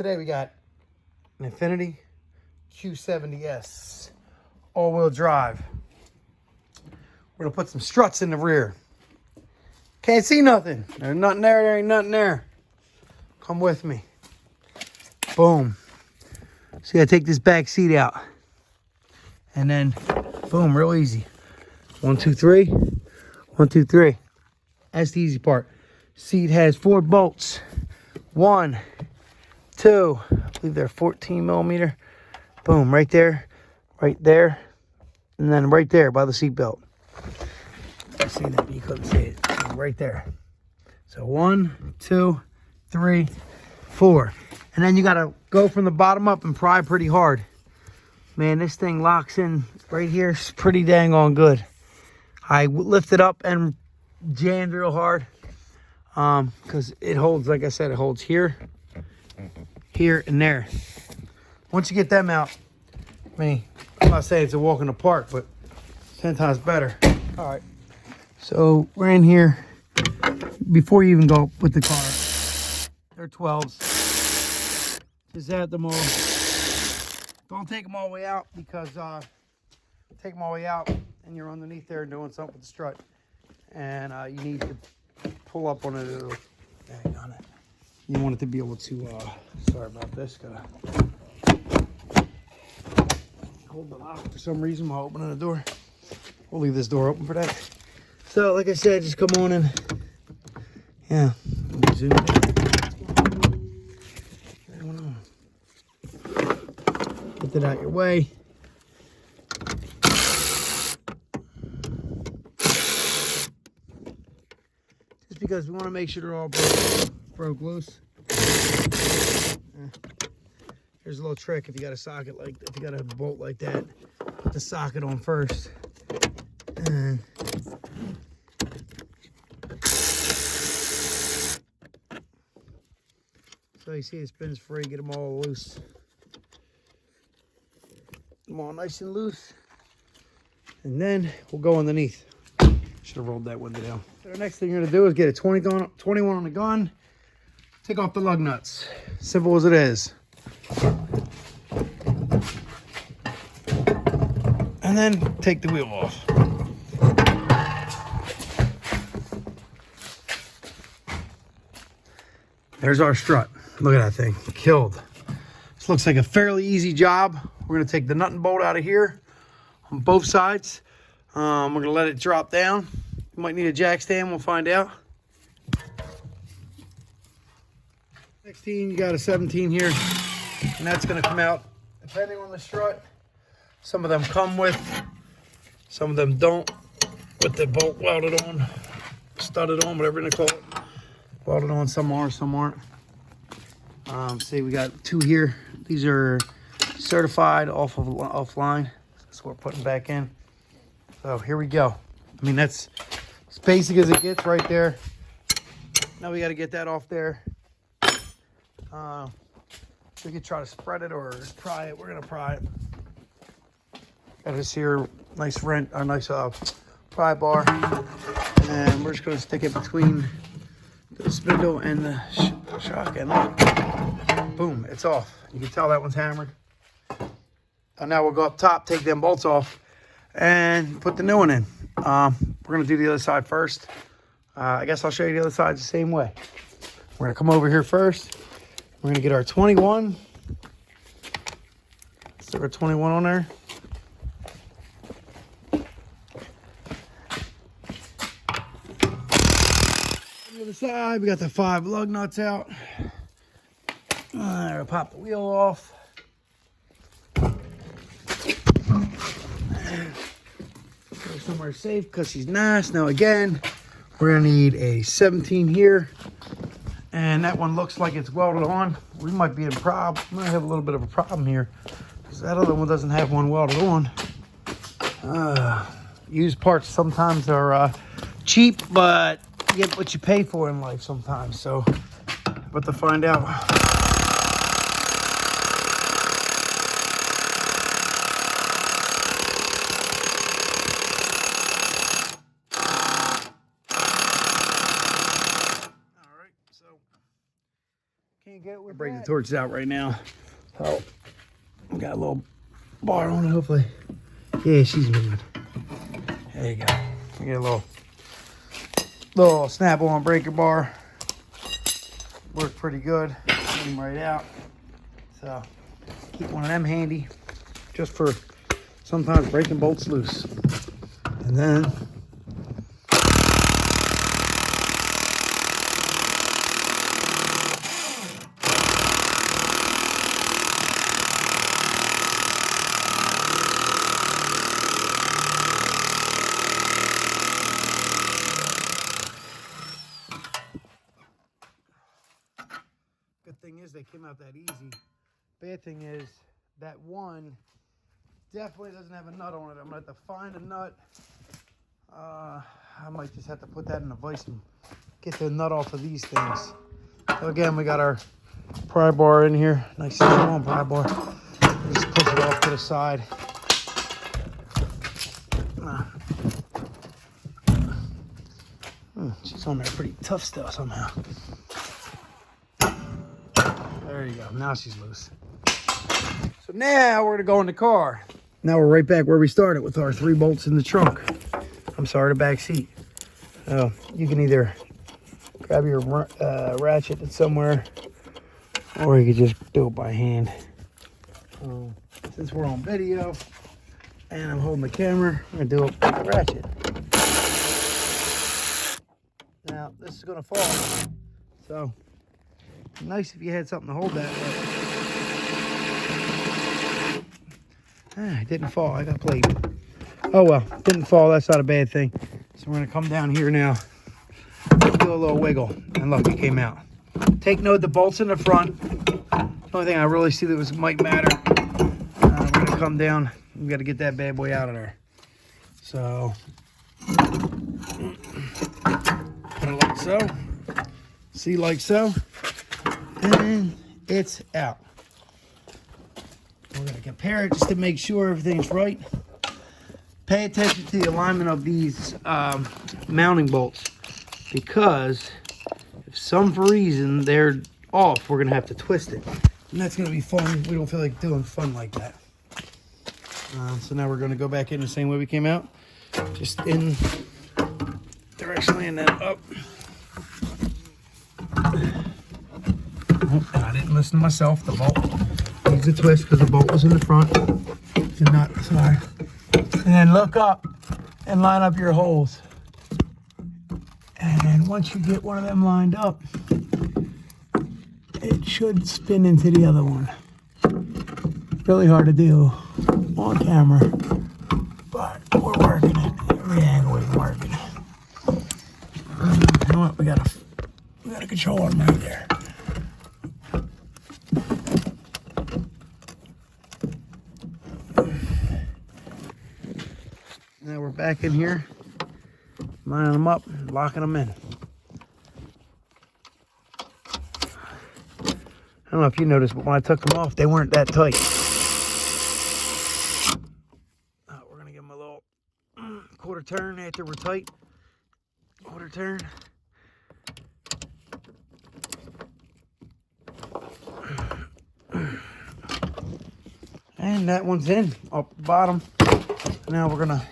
today we got an Infiniti Q70S all-wheel drive. We're gonna put some struts in the rear. Can't see nothing. There's nothing there. There ain't nothing there. Come with me. Boom. So you gotta take this back seat out, and then boom, real easy. 1, 2, 3. 1, 2, 3. That's the easy part. Seat has 4 bolts. 1, 2. I believe they're 14 millimeter. Boom, right there, and then right there by the seat belt. I see that, but you couldn't see it. Right there. So 1, 2, 3, 4. And then you gotta go from the bottom up and pry pretty hard. Man, this thing locks in right here. It's pretty dang on good. I lifted up and jammed real hard because it holds, like I said, it holds here, here, and there. Once you get them out, I mean, I'm not saying it's a walk in the park, but 10 times better. All right, so we're in here. Before you even go with the car, they're 12s. Just add them all. Don't take them all the way out, because take them all the way out and you're underneath there doing something with the strut, and you need to pull up on it. Dang on it. You want it to be able to, sorry about this, gotta hold the lock for some reason while opening the door. We'll leave this door open for that. So like I said, just come on in. Yeah, zoom in. Get it out your way. Just because we want to make sure they're all broke loose. Here's a little trick: if you got a socket like, if you got a bolt like that, put the socket on first, and so you see it spins free. Get them all loose. Get them all nice and loose, and then we'll go underneath. Should have rolled that window down. So the next thing you're gonna do is get a 21 on the gun. Take off the lug nuts. Simple as it is. And then take the wheel off. There's our strut. Look at that thing, killed. This looks like a fairly easy job. We're gonna take the nut and bolt out of here on both sides. We're gonna let it drop down. You might need a jack stand, we'll find out. 16, you got a 17 here, and that's gonna come out depending on the strut. Some of them come with, some of them don't, with the bolt welded on, studded on, whatever you call it. Welded on, some are, some aren't. See, we got 2 here. These are certified offline. That's what we're putting back in. So here we go. I mean, that's as basic as it gets right there. Now we got to get that off there. We could try to spread it or pry it. We're gonna pry it. Got this here nice pry bar, and we're just gonna stick it between the spindle and the shock, and look, boom, it's off. You can tell that one's hammered. And now we'll go up top, take them bolts off, and put the new one in. We're gonna do the other side first. I guess I'll show you the other side the same way. We're gonna come over here first. We're gonna get our 21. Stick our 21 on there. On the other side, we got the 5 lug nuts out. We'll pop the wheel off. Go somewhere safe because she's nice. Now again, we're gonna need a 17 here. And that one looks like it's welded on. We might be in problem. We might have a little bit of a problem here, because that other one doesn't have one welded on. Used parts sometimes are cheap, but you get what you pay for in life sometimes. So, but to find out. I'll break the torches out right now. So we got a little bar on it, hopefully. Yeah, she's moving. There you go. We get a little snap-on breaker bar. Worked pretty good. Came right out. So keep one of them handy, just for sometimes breaking bolts loose. And then good thing is they came out that easy. Bad thing is that one definitely doesn't have a nut on it. I'm gonna have to find a nut. I might just have to put that in a vise and get the nut off of these things. So again, we got our pry bar in here. Nice strong pry bar. Just push it off to the side. She's on there pretty tough still somehow. There you go. Now she's loose. So now we're gonna go in the car. Now we're right back where we started with our 3 bolts in the trunk. I'm sorry, the back seat. You can either grab your ratchet that's somewhere, or you can just do it by hand. Since we're on video and I'm holding the camera, I'm gonna do it with the ratchet. Now this is gonna fall, so nice if you had something to hold that with. It didn't fall. I got played. Oh well, didn't fall. That's not a bad thing. So we're gonna come down here now, do a little wiggle, and look, it came out. Take note, the bolts in the front. The only thing I really see that might matter. We're gonna come down. We got to get that bad boy out of there. So put it like so. See, like so, and it's out. We're going to compare it just to make sure everything's right. Pay attention to the alignment of these mounting bolts, because if some reason they're off, we're going to have to twist it. And that's going to be fun. We don't feel like doing fun like that. So now we're going to go back in the same way we came out. Just in directionally and then up. Oh, I didn't listen to myself. The bolt needs a twist because the bolt was in the front. You're not, sorry. And then look up and line up your holes. And once you get one of them lined up, it should spin into the other one. Really hard to do on camera, but we're working it. Every angle is working. You know what? We got a control arm right there. Now we're back in here, lining them up, locking them in. I don't know if you noticed, but when I took them off, they weren't that tight. We're gonna give them a little quarter turn after we're tight. Quarter turn. And that one's in, up the bottom. Now we're gonna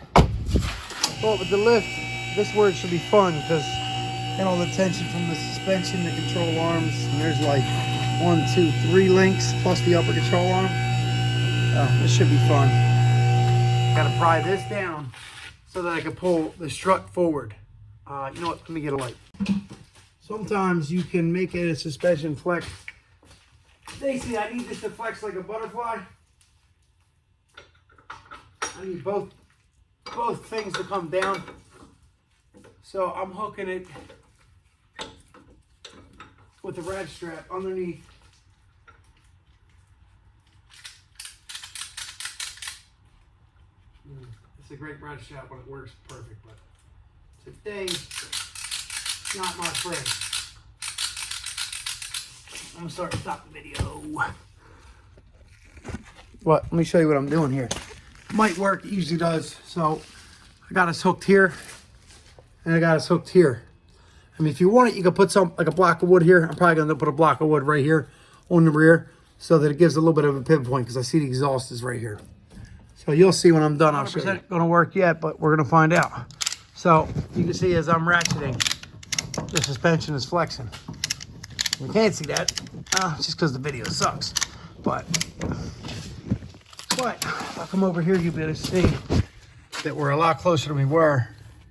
go up with the lift. This word should be fun because get all the tension from the suspension, the control arms, and there's like 1, 2, 3 links plus the upper control arm. Oh, this should be fun. Gotta pry this down so that I can pull the strut forward. You know what? Let me get a light. Sometimes you can make it a suspension flex. Stacy, I need this to flex like a butterfly. I need both things to come down. So I'm hooking it with the ratchet strap underneath. It's a great ratchet strap when it works perfect, but today, not my friend. I'm gonna start stop the video. What? Let me show you what I'm doing here. Might work, it usually does. So I got us hooked here, and I got us hooked here. I mean, if you want it, you can put some, like a block of wood here. I'm probably going to put a block of wood right here on the rear so that it gives a little bit of a pivot point because I see the exhaust is right here. So you'll see when I'm done. I'll show you. It's not going to work yet, but we're going to find out. So you can see as I'm ratcheting, the suspension is flexing. We can't see that, just because the video sucks. But if I come over here, you'll be able to see that we're a lot closer than we were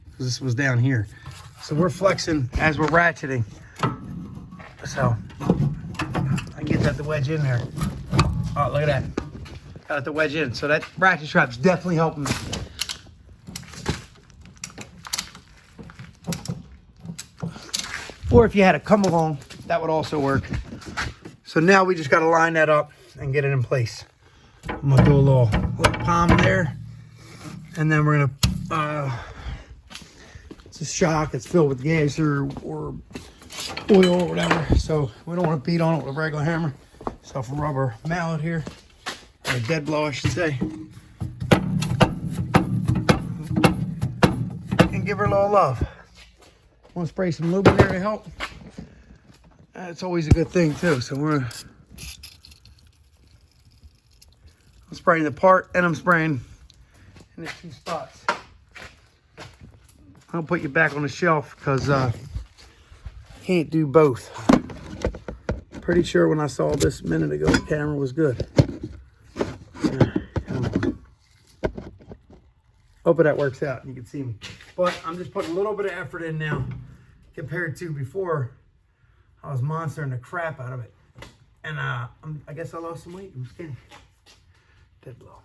because this was down here. So we're flexing as we're ratcheting. So I can get that to wedge in there. Oh, look at that. Got it to wedge in. So that ratchet strap's definitely helping me. Or if you had a come along, that would also work. So now we just got to line that up and get it in place. I'm going to do a little palm there. And then we're going to, it's a shock. It's filled with gas or oil or whatever. So we don't want to beat on it with a regular hammer. So a rubber mallet here, or a dead blow, I should say. And give her a little love. Want to spray some lube in there to help? That's always a good thing too. So I'm spraying the part and I'm spraying in the 2 spots. I'll put you back on the shelf because can't do both. Pretty sure when I saw this a minute ago, the camera was good. Hoping that works out. You can see me. But I'm just putting a little bit of effort in now compared to before. I was monstering the crap out of it. And I guess I lost some weight. I'm skinny. Dead blow.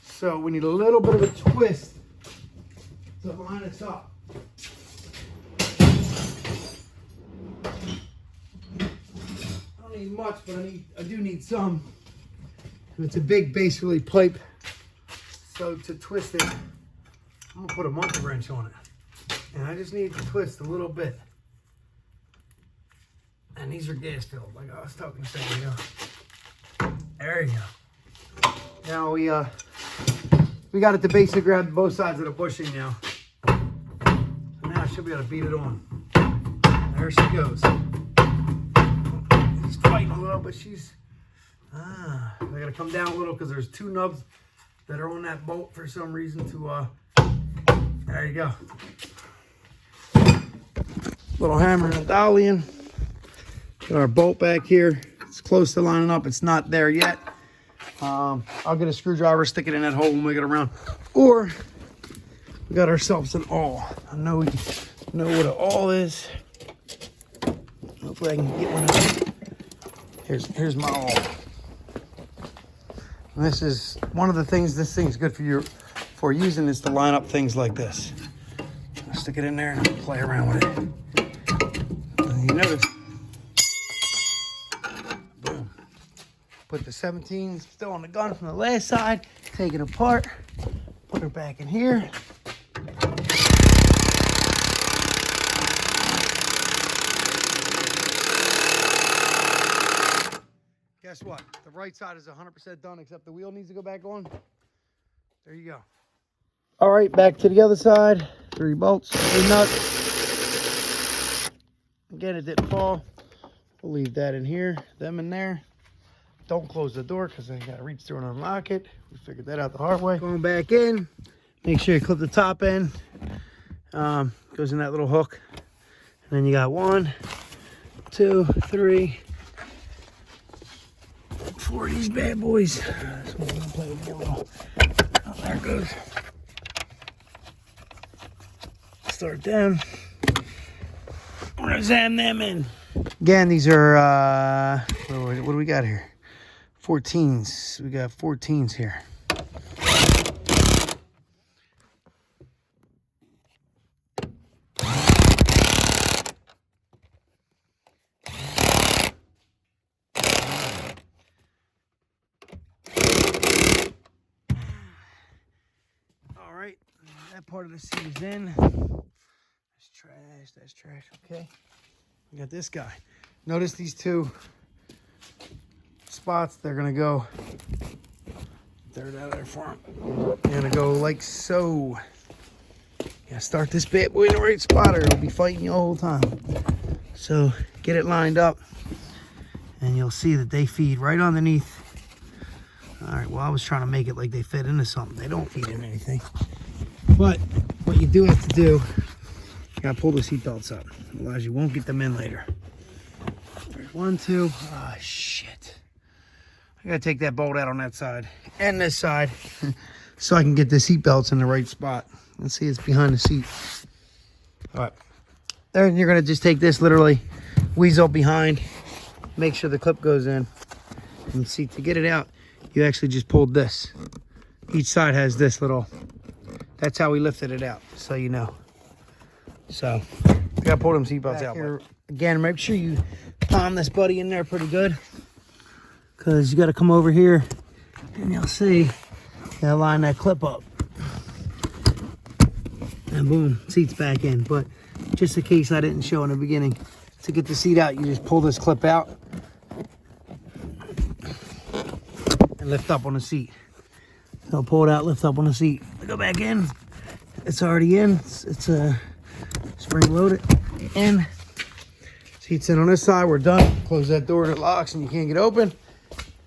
So we need a little bit of a twist to line us up. I don't need much, but I do need some. It's a big base really pipe. So to twist it, I'm gonna put a monkey wrench on it. And I just need to twist a little bit. And these are gas filled, like I was talking to you. There you go. Now we got it to basically grab both sides of the bushing now. So now I should be able to beat it on. There she goes. She's fighting a little, but she's I gotta come down a little because there's 2 nubs that are on that bolt for some reason to there you go. Little hammer and a dolly in. Got our bolt back here. It's close to lining up. It's not there yet. I'll get a screwdriver, stick it in that hole and wiggle it around. Or we got ourselves an awl. I know we know what an awl is. Hopefully I can get one of them. Here's my awl. And this is one of the things this thing's good for using is to line up things like this. I'll stick it in there and play around with it. And you notice, boom. Put the 17 still on the gun from the last side, take it apart, put her back in here. Guess what? The right side is 100% done, except the wheel needs to go back on. There you go. All right, back to the other side. 3 bolts, 3 nuts. Again, it didn't fall. We'll leave that in here, them in there. Don't close the door because I got to reach through and unlock it. We figured that out the hard way. Going back in, make sure you clip the top end. Goes in that little hook. And then you got 1, 2, 3, 4 of these bad boys. This one's gonna play with me a little. Oh, there it goes. Start them. I'm gonna jam them in. Again, these are what do we got here? 14s. We got 14s here. That part of the seat is in. That's trash. That's trash. Okay. We got this guy. Notice these 2 spots. They're going to go Third out of there for him. You're gonna go like so. Yeah, start this bad boy in the right spot or it'll be fighting you the whole time. So get it lined up and you'll see that they feed right underneath. All right, well, I was trying to make it like they fed into something. They don't feed in anything. But what you do have to do, you gotta pull the seat belts up. Otherwise you won't get them in later. There's 1, 2, ah, shit. I gotta take that bolt out on that side and this side so I can get the seat belts in the right spot. Let's see, it's behind the seat. All right, then you're gonna just take this literally, weasel behind, make sure the clip goes in. And see, to get it out, you actually just pulled this. Each side has this little, that's how we lifted it out, so you know. So, you gotta pull them seat belts out. Here, again, make sure you palm this buddy in there pretty good. Cause you gotta come over here and you'll see, they'll line that clip up. And boom, seat's back in. But just in case I didn't show in the beginning, to get the seat out, you just pull this clip out and lift up on the seat. So pull it out, lift up on the seat. Go back in. It's already in. It's spring loaded. In. Seat's in on this side. We're done. Close that door and it locks and you can't get open.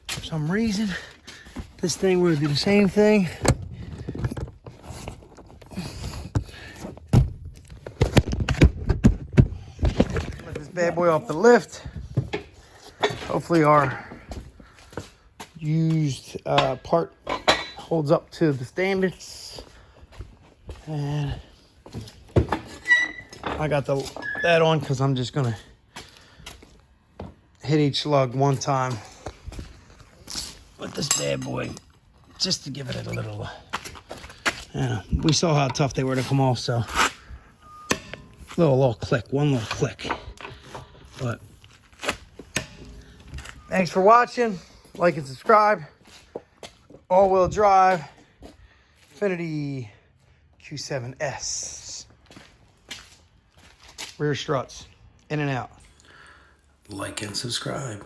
For some reason, this thing, we're gonna do the same thing. Bad boy off the lift. Hopefully our used part holds up to the standards. And I got that on because I'm just gonna hit each lug one time with this bad boy just to give it a little, we saw how tough they were to come off, so little click, one little click. But thanks for watching. Like and subscribe. All-wheel drive Infiniti Q7S. Rear struts, in and out. Like and subscribe.